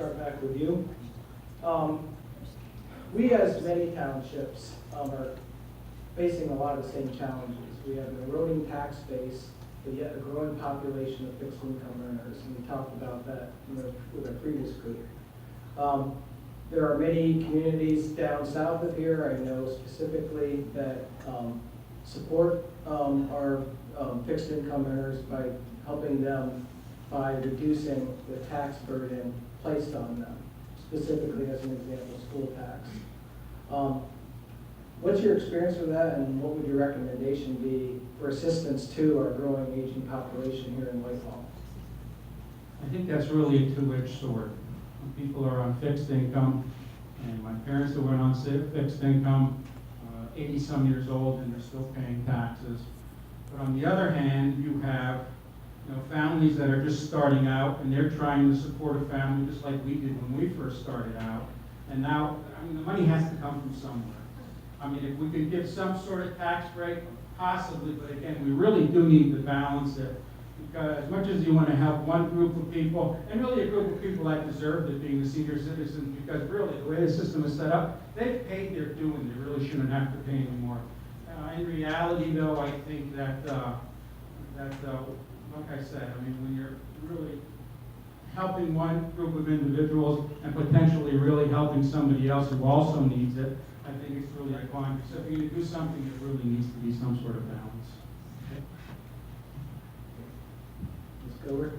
start back with you. We, as many townships, are facing a lot of the same challenges. We have an eroding tax base, but yet a growing population of fixed income earners, and we talked about that with our previous group. There are many communities down south of here, I know specifically, that support our fixed income earners by helping them by reducing the tax burden placed on them, specifically as an example, school tax. What's your experience with that, and what would your recommendation be for assistance to our growing aging population here in Whitehall? I think that's really a two-edged sword. When people are on fixed income, and my parents that went on fixed income, 80-some years old, and they're still paying taxes. But on the other hand, you have families that are just starting out, and they're trying to support a family just like we did when we first started out. And now, the money has to come from somewhere. If we could give some sort of tax break, possibly, but again, we really do need to balance it. Because as much as you want to help one group of people, and really a group of people that deserve it, being the senior citizens, because really the way the system is set up, they've paid their due and they really shouldn't have to pay anymore. In reality, though, I think that, like I said, when you're really helping one group of individuals and potentially really helping somebody else who also needs it, I think it's really iconic. So if you do something, it really needs to be some sort of balance. Gilbert?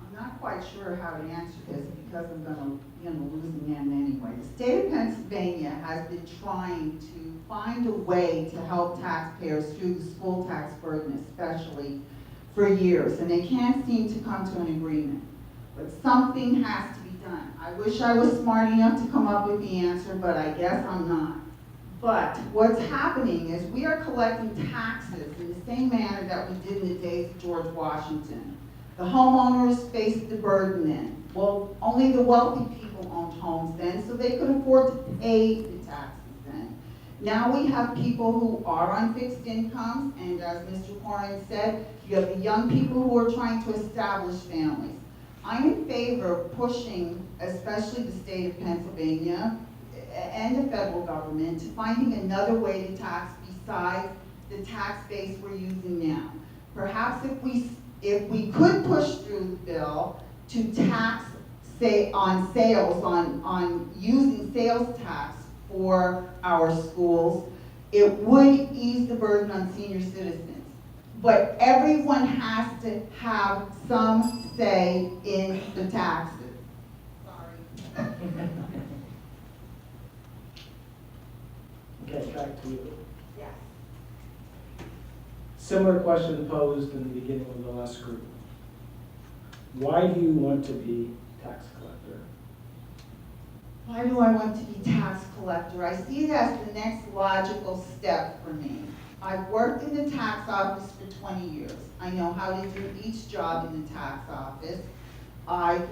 I'm not quite sure how to answer this because I'm going to be on the losing end anyway. The state of Pennsylvania has been trying to find a way to help taxpayers through the school tax burden especially for years, and they can't seem to come to an agreement. But something has to be done. I wish I was smart enough to come up with the answer, but I guess I'm not. But what's happening is we are collecting taxes in the same manner that we did in the days of George Washington. The homeowners faced the burden then. Well, only the wealthy people owned homes then, so they could afford to pay the taxes then. Now we have people who are on fixed incomes, and as Mr. Corrin said, you have the young people who are trying to establish families. I'm in favor of pushing, especially the state of Pennsylvania, and the federal government to finding another way to tax besides the tax base we're using now. Perhaps if we could push through the bill to tax, say, on sales, on using sales tax for our schools, it would ease the burden on senior citizens. But everyone has to have some say in the taxes. Sorry. Okay, back to you. Yes. Similar question posed in the beginning of the last group. Why do you want to be tax collector? Why do I want to be tax collector? I see it as the next logical step for me. I've worked in the tax office for 20 years. I know how to do each job in the tax office. I've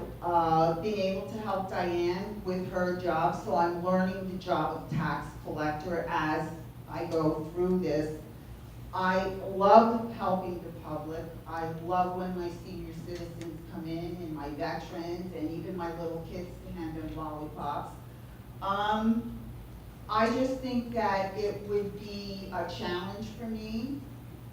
been able to help Diane with her job, so I'm learning the job of tax collector as I go through this. I love helping the public. I love when my senior citizens come in, and my veterans, and even my little kids to hand them lollipops. I just think that it would be a challenge for me.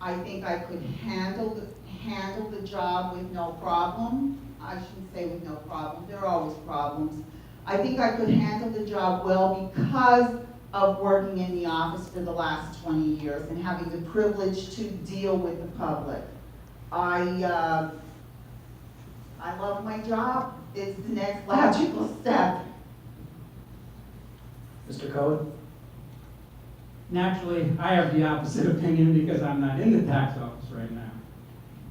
I think I could handle the job with no problem. I shouldn't say with no problem, there are always problems. I think I could handle the job well because of working in the office for the last 20 years and having the privilege to deal with the public. I love my job. It's the next logical step. Mr. Cohen? Naturally, I have the opposite opinion because I'm not in the tax office right now.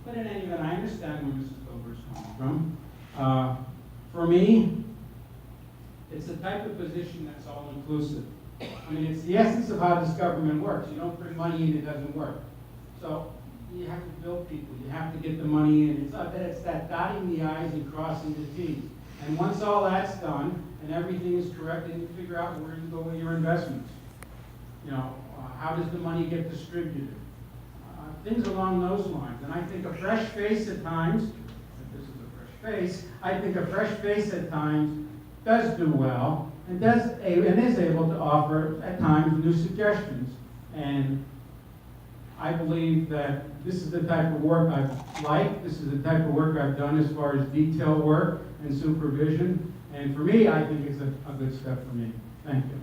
But in any event, I understand where Mrs. Dover's coming from. For me, it's the type of position that's all-inclusive. It's the essence of how this government works. You don't bring money in, it doesn't work. So you have to build people. You have to get the money in. It's that dotting the I's and crossing the T's. And once all that's done and everything is correct, then you figure out where you go with your investments. How does the money get distributed? Things along those lines. And I think a fresh face at times, if there's face, I think a fresh face at times does do well and is able to offer at times new suggestions. And I believe that this is the type of work I like. This is the type of work I've done as far as detail work and supervision. And for me, I think it's a good step for me. Thank you.